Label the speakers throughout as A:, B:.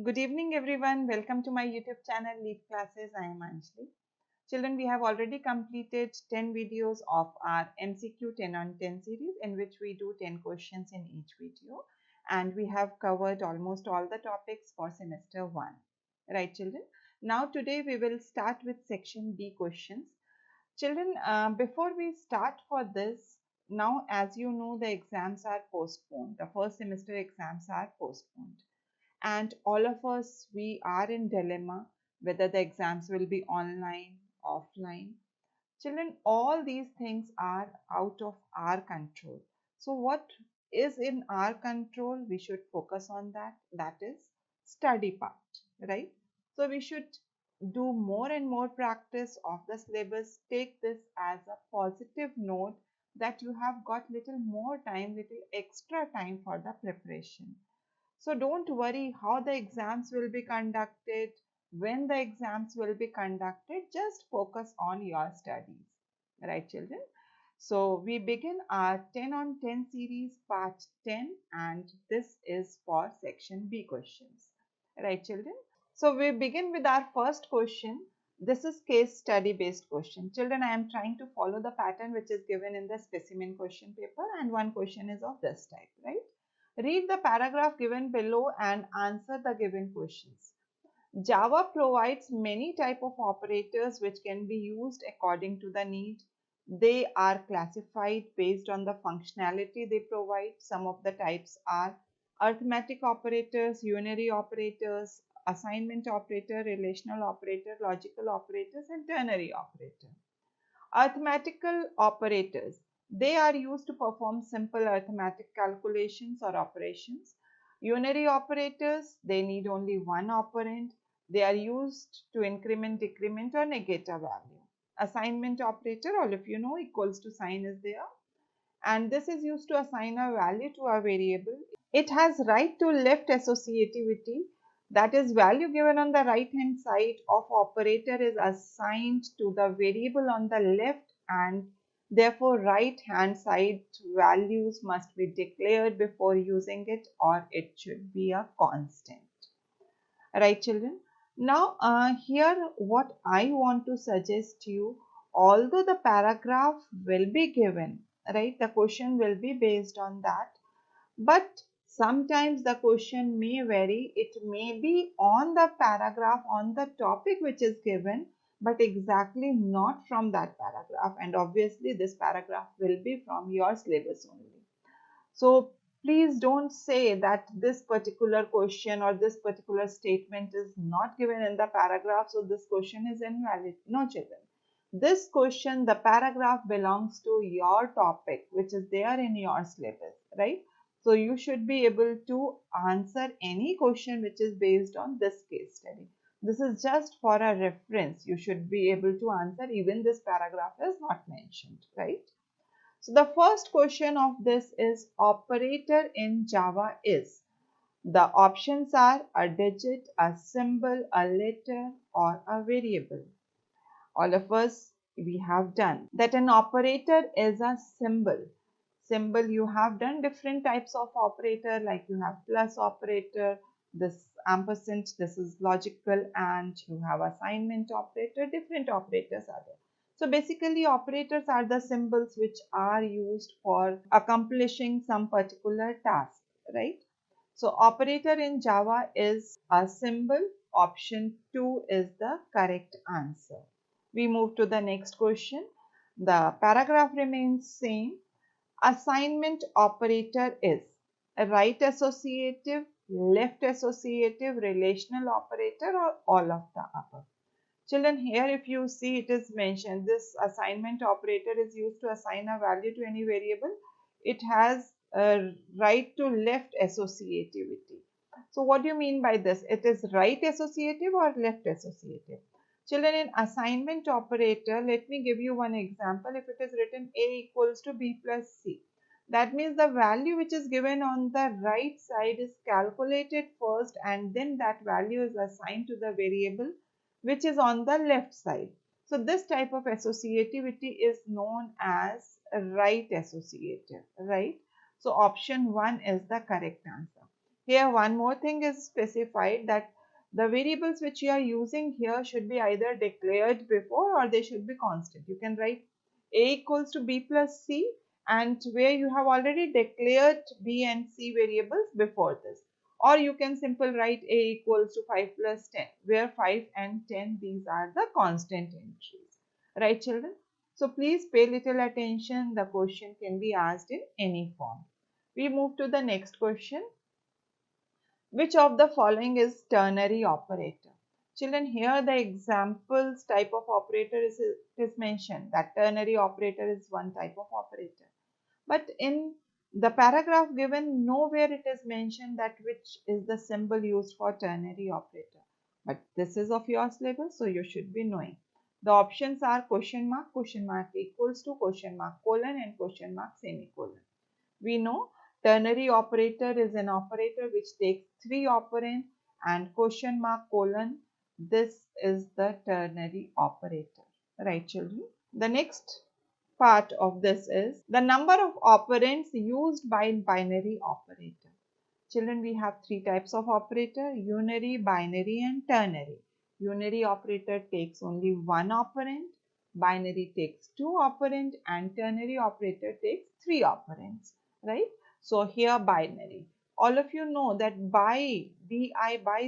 A: Good evening, everyone. Welcome to my YouTube channel, Leap Classes. I am Anjali. Children, we have already completed 10 videos of our MCQ 10 on 10 series, in which we do 10 questions in each video. And we have covered almost all the topics for semester 1. Right, children? Now, today we will start with section B questions. Children, before we start for this, now as you know, the exams are postponed. The first semester exams are postponed, and all of us, we are in dilemma whether the exams will be online, offline. Children, all these things are out of our control. So what is in our control, we should focus on that. That is study part, right? So we should do more and more practice of the syllabus. Take this as a positive note that you have got little more time, little extra time for the preparation. So don't worry how the exams will be conducted, when the exams will be conducted, just focus on your studies. Right, children? So we begin our 10 on 10 series part 10, and this is for section B questions. Right, children? So we begin with our first question. This is case study based question. Children, I am trying to follow the pattern which is given in the specimen question paper, and one question is of this type, right? Read the paragraph given below and answer the given questions. Java provides many type of operators which can be used according to the need. They are classified based on the functionality they provide. Some of the types are arithmetic operators, unary operators, assignment operator, relational operator, logical operators, and ternary operator. Arithmetical operators. They are used to perform simple arithmetic calculations or operations. Unary operators, they need only one operand. They are used to increment, decrement, or negate a value. Assignment operator, all of you know, equals to sign is there. And this is used to assign a value to a variable. It has right to left associativity, that is, value given on the right hand side of operator is assigned to the variable on the left, and therefore right hand side values must be declared before using it, or it should be a constant. Right, children? Now here what I want to suggest you, although the paragraph will be given, right, the question will be based on that, but sometimes the question may vary. It may be on the paragraph, on the topic which is given, but exactly not from that paragraph, and obviously this paragraph will be from your syllabus only. So please don't say that this particular question or this particular statement is not given in the paragraph, so this question is invalid. No, children. This question, the paragraph belongs to your topic, which is there in your syllabus, right? So you should be able to answer any question which is based on this case study. This is just for a reference. You should be able to answer even this paragraph is not mentioned, right? So the first question of this is operator in Java is. The options are a digit, a symbol, a letter, or a variable. All of us, we have done that. An operator is a symbol. Symbol, you have done different types of operator, like you have plus operator, this ampersand, this is logical, and you have assignment operator. Different operators are there. So basically operators are the symbols which are used for accomplishing some particular task, right? So operator in Java is a symbol. Option 2 is the correct answer. We move to the next question. The paragraph remains same. Assignment operator is a right associative, left associative, relational operator, or all of the above. Children, here if you see, it is mentioned this assignment operator is used to assign a value to any variable. It has a right to left associativity. So what do you mean by this? It is right associative or left associative? Children, in assignment operator, let me give you one example. If it is written A equals to B plus C, that means the value which is given on the right side is calculated first, and then that value is assigned to the variable which is on the left side. So this type of associativity is known as right associative, right? So option 1 is the correct answer. Here one more thing is specified, that the variables which you are using here should be either declared before or they should be constant. You can write a equals to b plus c, and where you have already declared b and c variables before this. Or you can simply write a equals to 5 plus 10, where 5 and 10, these are the constant entries. Right, children? So please pay little attention. The question can be asked in any form. We move to the next question. Which of the following is ternary operator? Children, here the examples type of operator is mentioned, that ternary operator is one type of operator. But in the paragraph given, nowhere it is mentioned that which is the symbol used for ternary operator. But this is of your syllabus, so you should be knowing. The options are question mark equals to question mark colon and question mark semicolon. We know ternary operator is an operator which takes three operands, and question mark colon, this is the ternary operator. Right, children? The next part of this is the number of operands used by binary operator. Children, we have three types of operator: unary, binary and ternary. Unary operator takes only one operand, binary takes two operand, and ternary operator takes three operands, right? So here binary. All of you know that by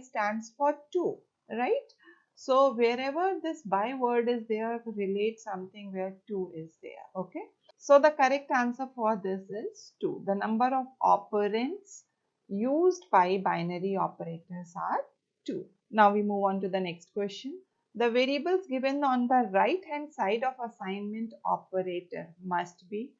A: stands for two, right? So wherever this by word is there, relate something where two is there, okay? So the correct answer for this is 2. The number of operands used by binary operators are 2. Now we move on to the next question. The variables given on the right hand side of assignment operator must be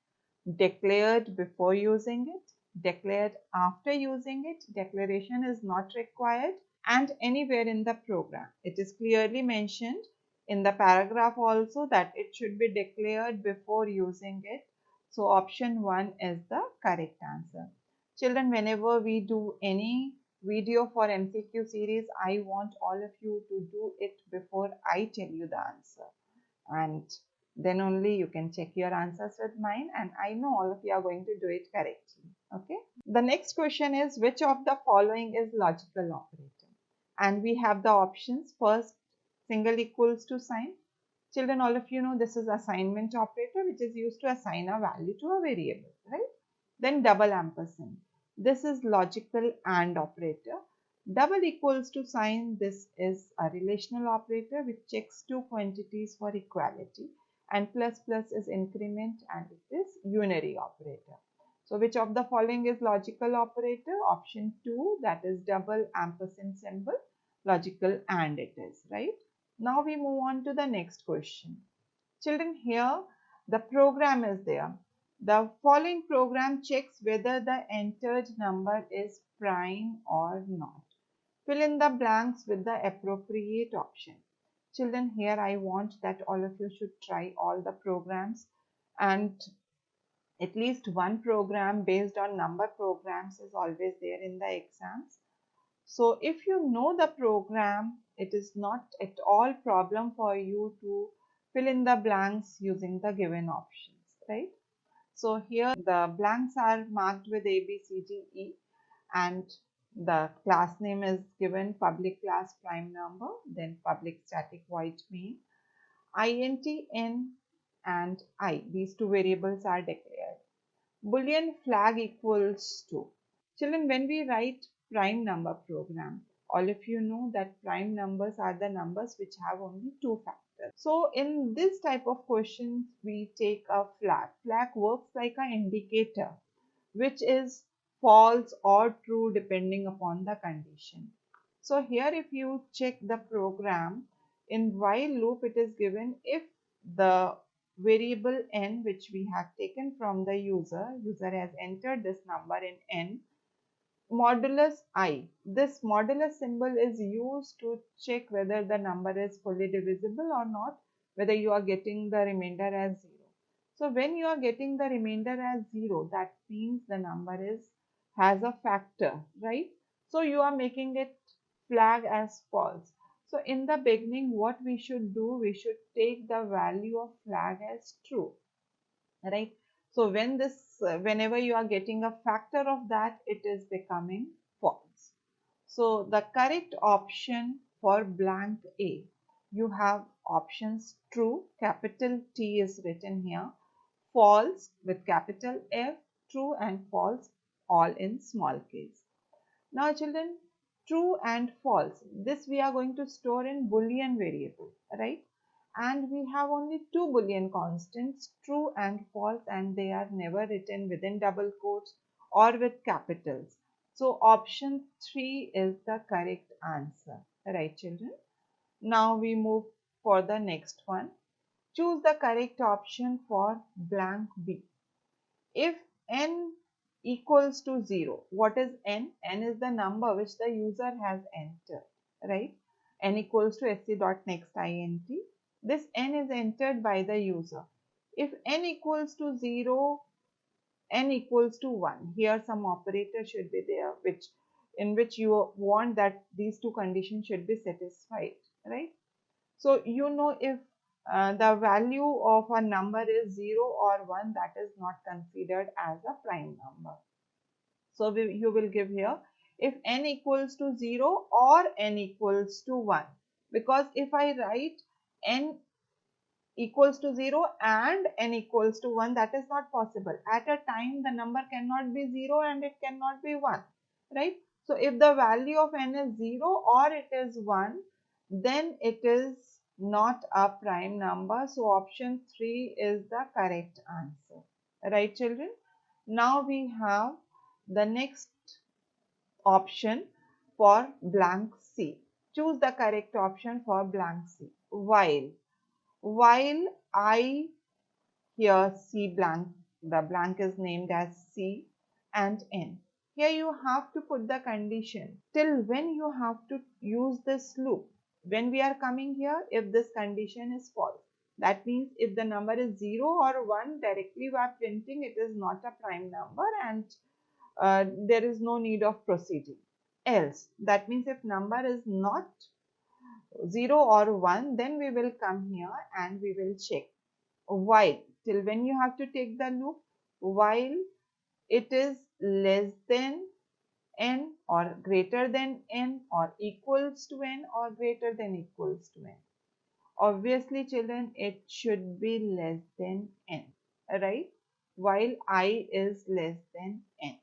A: declared before using it, declared after using it, declaration is not required, and anywhere in the program. It is clearly mentioned in the paragraph also that it should be declared before using it. So option 1 is the correct answer. Children, whenever we do any video for MCQ series, I want all of you to do it before I tell you the answer. And then only you can check your answers with mine, and I know all of you are going to do it correctly. Okay. The next question is, which of the following is logical operator? And we have the options. First, single equals to sign. Children, all of you know this is assignment operator, which is used to assign a value to a variable, right? Then double ampersand. This is logical AND operator. Double equals to sign, this is a relational operator which checks two quantities for equality, and plus plus is increment, and it is unary operator. So which of the following is logical operator? Option 2, that is double ampersand symbol, logical AND it is, right? Now we move on to the next question. Children, here the program is there. The following program checks whether the entered number is prime or not. Fill in the blanks with the appropriate option. Children, here I want that all of you should try all the programs, and at least one program based on number programs is always there in the exams. So if you know the program, it is not at all problem for you to fill in the blanks using the given options, right? So here the blanks are marked with A, B, C, D, E, and the class name is given public class prime number, then public static void main, int, n, and I. These two variables are declared. Boolean flag equals to. Children, when we write prime number program, all of you know that prime numbers are the numbers which have only two factors. So in this type of questions, we take a flag. Flag works like an indicator, which is false or true depending upon the condition. So here if you check the program, in while loop it is given if the variable n which we have taken from the user has entered this number in n, modulus I. This modulus symbol is used to check whether the number is fully divisible or not, whether you are getting the remainder as 0. So when you are getting the remainder as 0, that means the number has a factor, right? So you are making it flag as false. So in the beginning, what we should do, we should take the value of flag as true, right? So when whenever you are getting a factor of that, it is becoming false. So the correct option for blank A, you have options true, capital T is written here, false with capital F, true and false all in small case. Now children, true and false, this we are going to store in Boolean variable, right? And we have only two Boolean constants, true and false, and they are never written within double quotes or with capitals. So option 3 is the correct answer, right children? Now we move for the next one. Choose the correct option for blank B. If n equals to 0, what is n? N is the number which the user has entered, right? N equals to sc.nextInt. This n is entered by the user. If n equals to 0, n equals to 1, here some operator should be there which in which you want that these two conditions should be satisfied, right? So you know if the value of a number is 0 or 1, that is not considered as a prime number. So you will give here if n equals to 0 or n equals to 1, because if I write n equals to 0 and n equals to 1, that is not possible. At a time the number cannot be 0 and it cannot be 1, right? So if the value of n is 0 or it is 1, then it is not a prime number. So option 3 is the correct answer, right children? Now we have the next option for blank C. Choose the correct option for blank C. While I here C blank, the blank is named as C and N. Here you have to put the condition till when you have to use this loop. When we are coming here, if this condition is false, that means if the number is 0 or 1, directly we are printing it is not a prime number and there is no need of proceeding. Else, that means if number is not 0 or 1, then we will come here and we will check while, till when you have to take the loop, while it is less than n or greater than n or equals to n or greater than equals to n. Obviously children, it should be less than n, right? While I is less than n,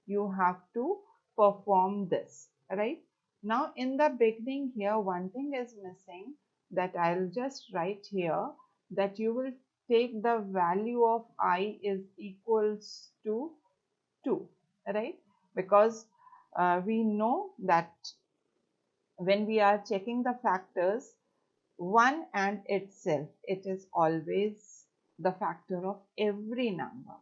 A: you have to perform this, right? Now in the beginning here, one thing is missing, that I'll just write here, that you will take the value of I is equals to 2, right? Because we know that when we are checking the factors, 1 and itself, it is always the factor of every number.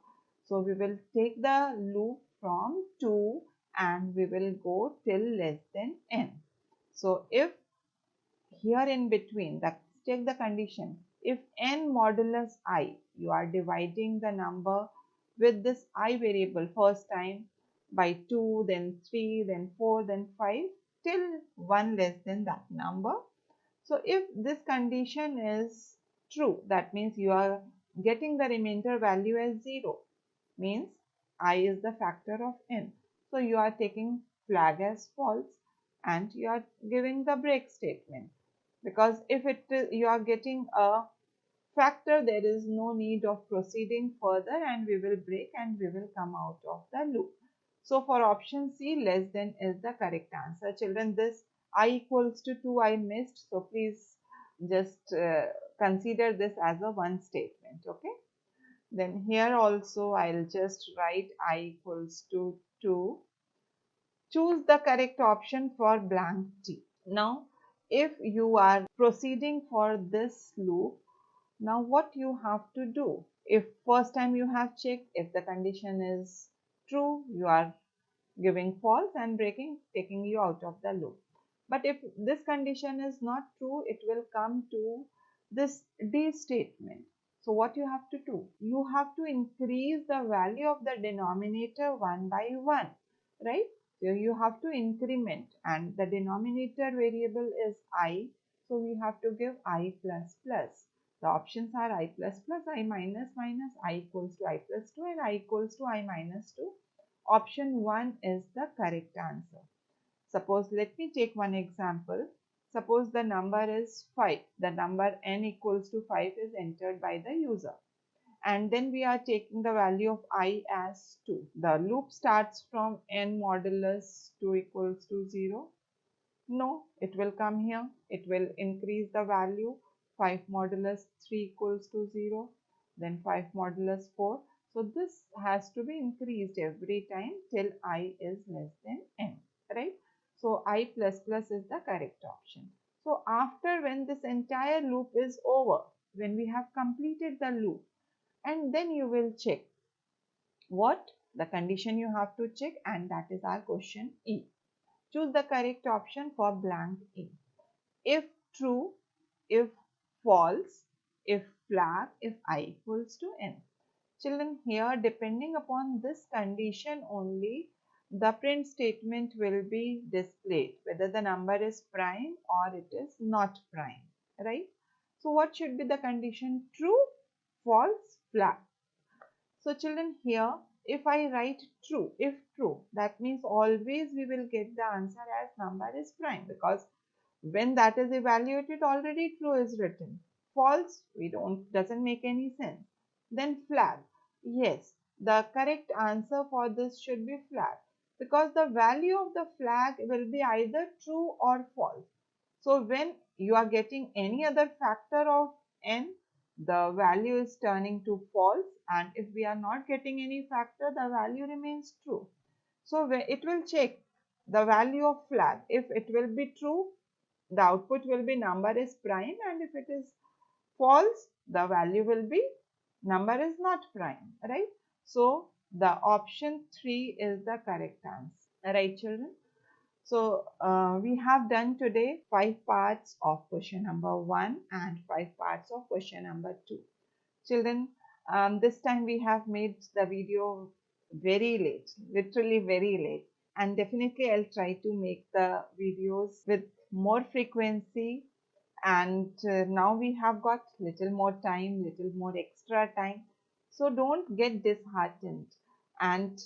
A: So we will take the loop from 2 and we will go till less than n. So if here in between, check the condition, if n modulus I, you are dividing the number with this I variable first time by 2, then 3, then 4, then 5 till 1 less than that number. So if this condition is true, that means you are getting the remainder value as 0, means I is the factor of n. So you are taking flag as false and you are giving the break statement, because if you are getting a factor, there is no need of proceeding further and we will break and we will come out of the loop. So for option C, less than is the correct answer. Children, this I equals to 2 I missed, so please just consider this as a one statement, okay? Then here also I'll just write I equals to 2. Choose the correct option for blank T. Now, if you are proceeding for this loop, now what you have to do? If first time you have checked, if the condition is true, you are giving false and breaking, taking you out of the loop. But if this condition is not true, it will come to this D statement. So what you have to do? You have to increase the value of the denominator 1 by 1, right? So you have to increment and the denominator variable is I. So we have to give I plus plus. The options are I plus plus, I minus minus, I equals to I plus 2 and I equals to I minus 2. Option 1 is the correct answer. Suppose, let me take one example. Suppose the number is 5. The number n equals to 5 is entered by the user. And then we are taking the value of I as 2. The loop starts from n modulus 2 equals to 0. No, it will come here. It will increase the value. 5 modulus 3 equals to 0. Then 5 modulus 4. So this has to be increased every time till I is less than n, right? So I plus plus is the correct option. So after, when this entire loop is over, when we have completed the loop, and then you will check what the condition you have to check, and that is our question E. Choose the correct option for blank E. If true, if false, if flag, if I equals to n. Children, here depending upon this condition only, the print statement will be displayed, whether the number is prime or it is not prime, right? So what should be the condition? True, false, flag. So children, here if I write true, if true, that means always we will get the answer as number is prime, because when that is evaluated already true is written. False, we doesn't make any sense. Then flag, yes, the correct answer for this should be flag, because the value of the flag will be either true or false. So when you are getting any other factor of n, the value is turning to false, and if we are not getting any factor, the value remains true. So it will check the value of flag. If it will be true, the output will be number is prime, and if it is false, the value will be number is not prime, right? So the option 3 is the correct answer, right children? So we have done today 5 parts of question number 1 and 5 parts of question number 2. Children, this time we have made the video very late, literally very late, and definitely I'll try to make the videos with more frequency. And now we have got little more time, little more extra time, so don't get disheartened. And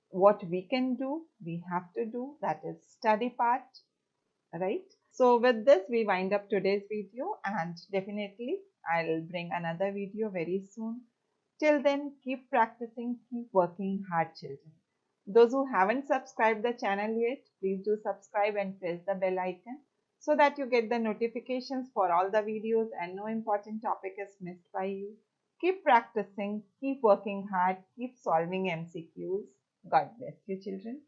A: what we can do, we have to do, that is study part, right? So with this we wind up today's video, and definitely I'll bring another video very soon. Till then, keep practicing, keep working hard children. Those who haven't subscribed the channel yet, please do subscribe and press the bell icon so that you get the notifications for all the videos and no important topic is missed by you. Keep practicing, keep working hard, keep solving MCQs. God bless you children.